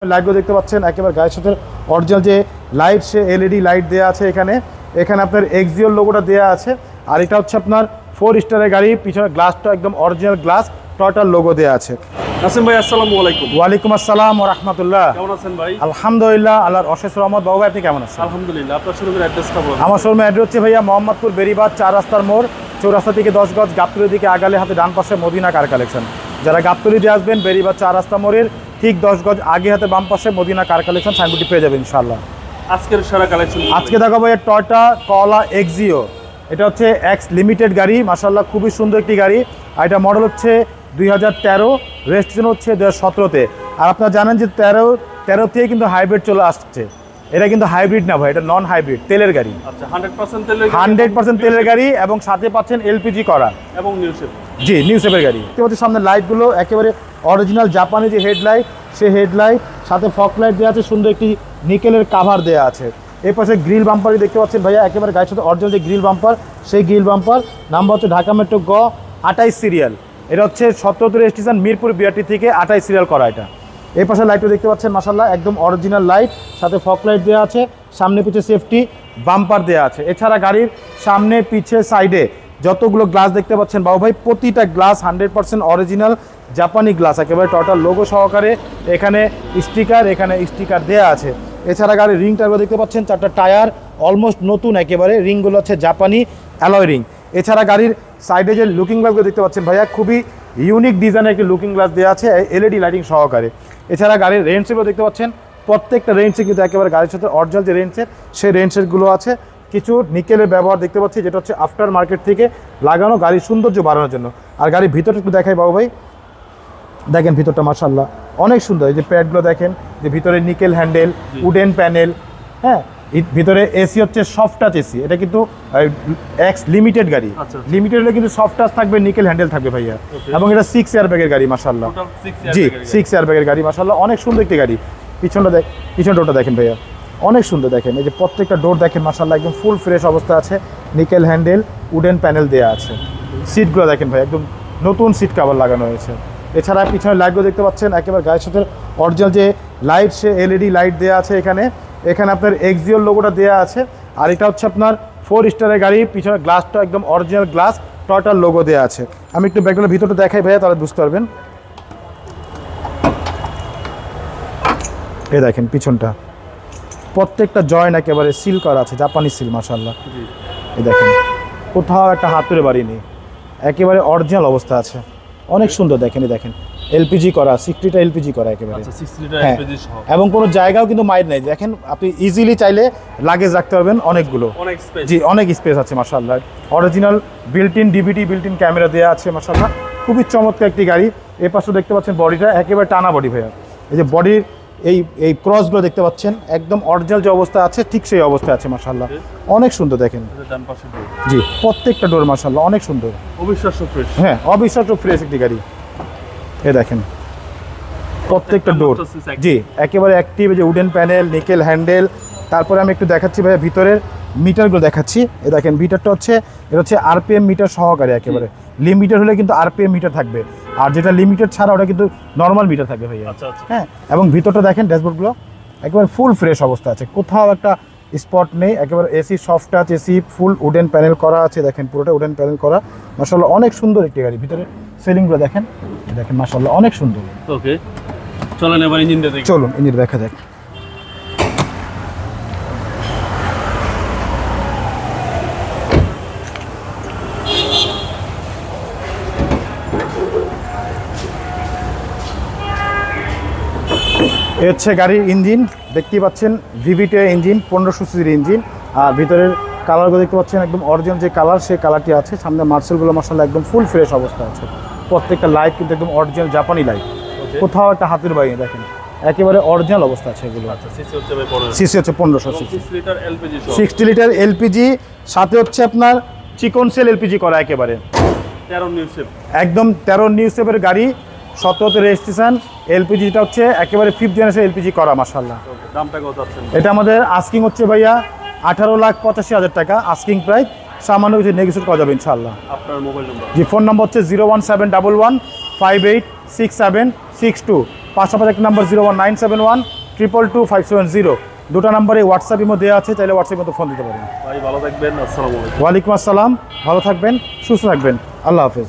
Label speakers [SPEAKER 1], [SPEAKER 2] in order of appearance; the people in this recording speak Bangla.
[SPEAKER 1] লাইটগুলো দেখতে পাচ্ছেন একেবারে গায়ের সাথে অরিজিনাল যে লাইট, সে এলইডি লাইট দেওয়া আছে এখানে আপনার এক্সিওর লোগোটা দেওয়া আছে। আর এটা হচ্ছে আপনার 4 স্টারের গাড়ি, পিছনে গ্লাসটা একদম অরিজিনাল গ্লাস, টয়টার লোগো দেওয়া আছে।
[SPEAKER 2] নাসিম ভাই আসসালামু আলাইকুম।
[SPEAKER 1] ওয়ালাইকুম আসসালাম ওয়া রাহমাতুল্লাহ।
[SPEAKER 2] কেমন আছেন ভাই?
[SPEAKER 1] আলহামদুলিল্লাহ, আল্লাহর অশেষ রহমত। বাবু ভাই আপনি কেমন আছেন?
[SPEAKER 2] আলহামদুলিল্লাহ। আপনার শোরুমের অ্যাড্রেসটা বলুন।
[SPEAKER 1] আমার শোরুমের অ্যাড্রেস হচ্ছে ভাইয়া মোহাম্মদপুর বেরিবাদ 4 রাস্তার মোড়, চৌরাস্তা থেকে 10 গজ, গাবতলীর দিকে আগালে হাতে ডান পাশে মদিনা কার কালেকশন। যারা গাবতলী দিয়ে আসবেন বেরিবাদ 4 রাস্তা মোড়ের ঠিক 10 গজ আগে হাতে বাম পাশে মদিনা কার কালেকশন সাইনবোর্ডটি পেয়ে যাবেন ইনশাআল্লাহ।
[SPEAKER 2] আজকের সেরা কালেকশন
[SPEAKER 1] আজকে দেখাবো এই টয়োটা করলা এক্সিও। এটা হচ্ছে এক্স লিমিটেড গাড়ি, মাশাআল্লাহ খুবই সুন্দর একটি গাড়ি। আর এটা মডেল হচ্ছে 2013, রেজিস্ট্রেশন হচ্ছে 2017-তে। আর আপনারা জানেন যে 13 থেকে কিন্তু হাইব্রিড চলে আসছে। এটা কিন্তু হাইব্রিড না ভাই, এটা নন হাইব্রিড, তেলের গাড়ি।
[SPEAKER 2] আচ্ছা, 100% তেলের গাড়ি,
[SPEAKER 1] 100% তেলের গাড়ি এবং সাথে পাচ্ছেন এলপিজি করা
[SPEAKER 2] এবং নিউ শেপ।
[SPEAKER 1] জি, নিউ শেপের গাড়ি। দেখতে পাচ্ছেন সামনে লাইটগুলো একেবারে অরিজিনাল জাপানি যে হেডলাইট, সেই হেডলাইট সাথে ফগ লাইট দেওয়া আছে, সুন্দর একটি নিকেলের কাভার দেওয়া আছে। এই পাশে গ্রিল বাম্পারই দেখতে পাচ্ছেন ভাইয়া, একেবারে গাড়ির সাথে অরিজিনাল যে গ্রিল বাম্পার, সেই গ্রিল বাম্পার নাম্বার হচ্ছে ঢাকা মেট্রো গ 28 সিরিয়াল। এটা হচ্ছে 17 রেজিস্ট্রেশন, মিরপুর বিআরটি থেকে 28 সিরিয়াল করা এটা। এই পাশে লাইটও দেখতে পাচ্ছেন মাশাআল্লাহ একদম অরিজিনাল লাইট, সাথে ফগ লাইট দেওয়া আছে, সামনে পিছে সেফটি বাম্পার দেওয়া আছে। এছাড়া গাড়ির সামনে পিছে সাইডে যতগুলো গ্লাস দেখতে পাচ্ছেন বাবু ভাই, প্রতিটা গ্লাস 100% অরিজিনাল জাপানি গ্লাস, একেবারে টোটাল লোগো সহকারে। এখানে স্টিকার দেওয়া আছে। এছাড়া গাড়ির রিং টায়ারগুলো দেখতে পাচ্ছেন, 4টা টায়ার অলমোস্ট নতুন একেবারে, রিংগুলো হচ্ছে জাপানি অ্যালয় রিং। এছাড়া গাড়ির সাইডে যে লুকিং গ্লাসগুলো দেখতে পাচ্ছেন ভাইয়া, খুবই ইউনিক ডিজাইনের একটি লুকিং গ্লাস দেওয়া আছে এলইডি লাইটিং সহকারে। এছাড়া গাড়ির রেঞ্জগুলো দেখতে পাচ্ছেন, প্রত্যেকটা রেঞ্জে কিন্তু একেবারে গাড়ির সাথে অরিজিনাল যে রেঞ্জের, সেই রেঞ্জেরগুলো আছে। কিছু নিকেলের ব্যবহার দেখতে পাচ্ছি, যেটা হচ্ছে আফটার মার্কেট থেকে লাগানো, গাড়ির সৌন্দর্য বাড়ানোর জন্য। আর গাড়ির ভিতরটা একটু দেখাই বাবু ভাই, দেখেন ভিতরটা মাশাআল্লাহ অনেক সুন্দর। এই যে প্যাডগুলো দেখেন, যে ভিতরে নিকেল হ্যান্ডেল, উডেন প্যানেল, হ্যাঁ, ভিতরে এসি হচ্ছে সফট টাচ এসি। এটা কিন্তু এক্স লিমিটেড গাড়ি, লিমিটেড হলে কিন্তু সফট টাচ থাকবে, নিকেল হ্যান্ডেল থাকবে ভাইয়া। এবং এটা 6 এয়ার ব্যাগের গাড়ি মাশাআল্লাহ। জি, 6 এয়ার ব্যাগের গাড়ি মাশাআল্লাহ, অনেক সুন্দর একটি গাড়ি। পিছন ডোরটা দেখেন ভাইয়া, অনেক সুন্দর। দেখেন এই যে প্রত্যেকটা ডোর দেখেন মাশাআল্লাহ একদম ফুল ফ্রেশ অবস্থা আছে, নিকেল হ্যান্ডেল, উডেন প্যানেল দেওয়া আছে। সিটগুলো দেখেন ভাই, একদম নতুন সিট কভার লাগানো হয়েছে। এছাড়া পিছনে লাইটগুলো দেখতে পাচ্ছেন, একেবারে গায়ের সাথে অরিজিনাল যে লাইট, সে এলইডি লাইট দেওয়া আছে এখানে আপনার এক্সিওর লোগোটা দেওয়া আছে। আর এটা হচ্ছে আপনার 4 স্টারের গাড়ি, পিছনে গ্লাসটা একদম অরিজিনাল গ্লাস, টয়টার লোগো দেওয়া আছে। আমি একটু ব্যাগগুলোর ভিতরটা দেখাই ভাইয়া, তাহলে বুঝতে পারবেন। এই দেখেন পিছনটা, প্রত্যেকটা জয়েন্ট একেবারে সিল করা আছে, জাপানি সিল মাশাআল্লাহ। এই দেখেন কোথাও একটা হাতুড়ে বাড়ি নেই, একেবারে অরিজিনাল অবস্থা আছে, অনেক সুন্দর। দেখেন এই দেখেন এলপিজি করা, 6 লিটার এলপিজি করা একেবারে।
[SPEAKER 2] আচ্ছা, 6 লিটার এলপিজি সহ।
[SPEAKER 1] এবং কোনো জায়গাও কিন্তু মাইর নাই, দেখেন আপনি ইজিলি চাইলে লাগেজ রাখতে পারবেন অনেকগুলো,
[SPEAKER 2] অনেক স্পেস।
[SPEAKER 1] জি, অনেক স্পেস আছে মাশাআল্লাহ। Original built-in DVD, built-in camera দেওয়া আছে মাশাআল্লাহ, খুবই চমৎকার একটি গাড়ি। এই পাশে দেখতে পাচ্ছেন বডিটা একেবারে টানা বডি ভাইয়া। এই যে বডির এই ক্রসগুলো দেখতে পাচ্ছেন, একদম অরিজিনাল যে অবস্থা আছে ঠিক সেই অবস্থায় আছে মাশাআল্লাহ, অনেক সুন্দর। দেখেন
[SPEAKER 2] ডান পাশে ডোর,
[SPEAKER 1] জি, প্রত্যেকটা ডোর মাশাআল্লাহ অনেক সুন্দর,
[SPEAKER 2] অবিশ্বাস্য ফ্রেশ।
[SPEAKER 1] হ্যাঁ, অবিশ্বাস্য ফ্রেশ একটি গাড়ি। এই দেখেন প্রত্যেকটা ডোর, জি, একেবারে অ্যাক্টিভ। যে উডেন প্যানেল, নিকেল হ্যান্ডেল। তারপরে আমি একটু দেখাচ্ছি ভাইয়া ভিতরের মিটারগুলো দেখাচ্ছি। এই দেখেন মিটারটা হচ্ছে, এটা হচ্ছে আরপিএম মিটার সহকারে একেবারে। লিমিটেড হলে কিন্তু আরপিএম মিটার থাকবে, আর যেটা লিমিটেড ছাড়া ওটা কিন্তু নর্মাল মিটার থাকবে ভাইয়া।
[SPEAKER 2] আচ্ছা আচ্ছা,
[SPEAKER 1] হ্যাঁ, এবং ভিতরটা দেখেন ড্যাশবোর্ডগুলো একেবারে ফুল ফ্রেশ অবস্থা আছে, কোথাও একটা স্পট নেই। একেবারে এসি সফট টাচ এসি, ফুল উডেন প্যানেল করা আছে, দেখেন পুরোটা উডেন প্যানেল করা মাশাআল্লাহ, অনেক সুন্দর একটি গাড়ি। ভিতরে সিলিংগুলো দেখেন মাশাআল্লাহ অনেক সুন্দর।
[SPEAKER 2] ওকে, চলেন এবার ইঞ্জিনটা দেখি।
[SPEAKER 1] চলুন ইঞ্জিন দেখা যাক। এ হচ্ছে গাড়ির ইঞ্জিন, দেখতেই পাচ্ছেন ভিভিটি ইঞ্জিন, 1500 সিসির ইঞ্জিন। আর ভিতরের কালারগুলো দেখতে পাচ্ছেন একদম অরিজিনাল যে কালার, সেই কালারটি আছে। সামনে মার্সেলগুলো মাশাআল্লাহ একদম ফুল ফ্রেশ অবস্থা আছে। প্রত্যেকটা লাইট কিন্তু একদম অরিজিনাল জাপানি লাইট, কোথাও একটা হাতের বাইরে, দেখেন একেবারে অরিজিনাল অবস্থা আছে এগুলো।
[SPEAKER 2] আচ্ছা, সিসি হচ্ছে ভাই 1500,
[SPEAKER 1] সিসি হচ্ছে 1500 সিসি,
[SPEAKER 2] 6 লিটার এলপিজি সহ।
[SPEAKER 1] 60 লিটার এলপিজি, সাথে হচ্ছে আপনার চিকন সেল এলপিজি করা একেবারে,
[SPEAKER 2] 13 নিউ শেপ,
[SPEAKER 1] একদম 13 নিউ শেপের গাড়ি, 17তে রেজিস্ট্রেশন। এলপিজিটা হচ্ছে একেবারে 5th জেনারেশন এলপিজি করা মাশাআল্লাহ।
[SPEAKER 2] দামটা কত আছেন?
[SPEAKER 1] এটা আমাদের আস্কিং হচ্ছে ভাইয়া 18,85,000 টাকা আস্কিং প্রাইস, সামান্য কিছু নেগোশিয়েট করা যাবে ইনশাআল্লাহ।
[SPEAKER 2] আপনার মোবাইল নাম্বার?
[SPEAKER 1] জি, ফোন নম্বর হচ্ছে 01711586762। পাশাপাশি একটা নাম্বার 01971 দুটো নাম্বারে হোয়াটসঅ্যাপ ইমো দেওয়া আছে, চাইলে হোয়াটসঅ্যাপ মতো ফোন দিতে পারেন।
[SPEAKER 2] ভাই ভালো থাকবেন, আসসালামু আলাইকুম।
[SPEAKER 1] ওয়ালাইকুম আসসালাম, ভালো থাকবেন, সুস্থ থাকবেন, আল্লাহ হাফেজ।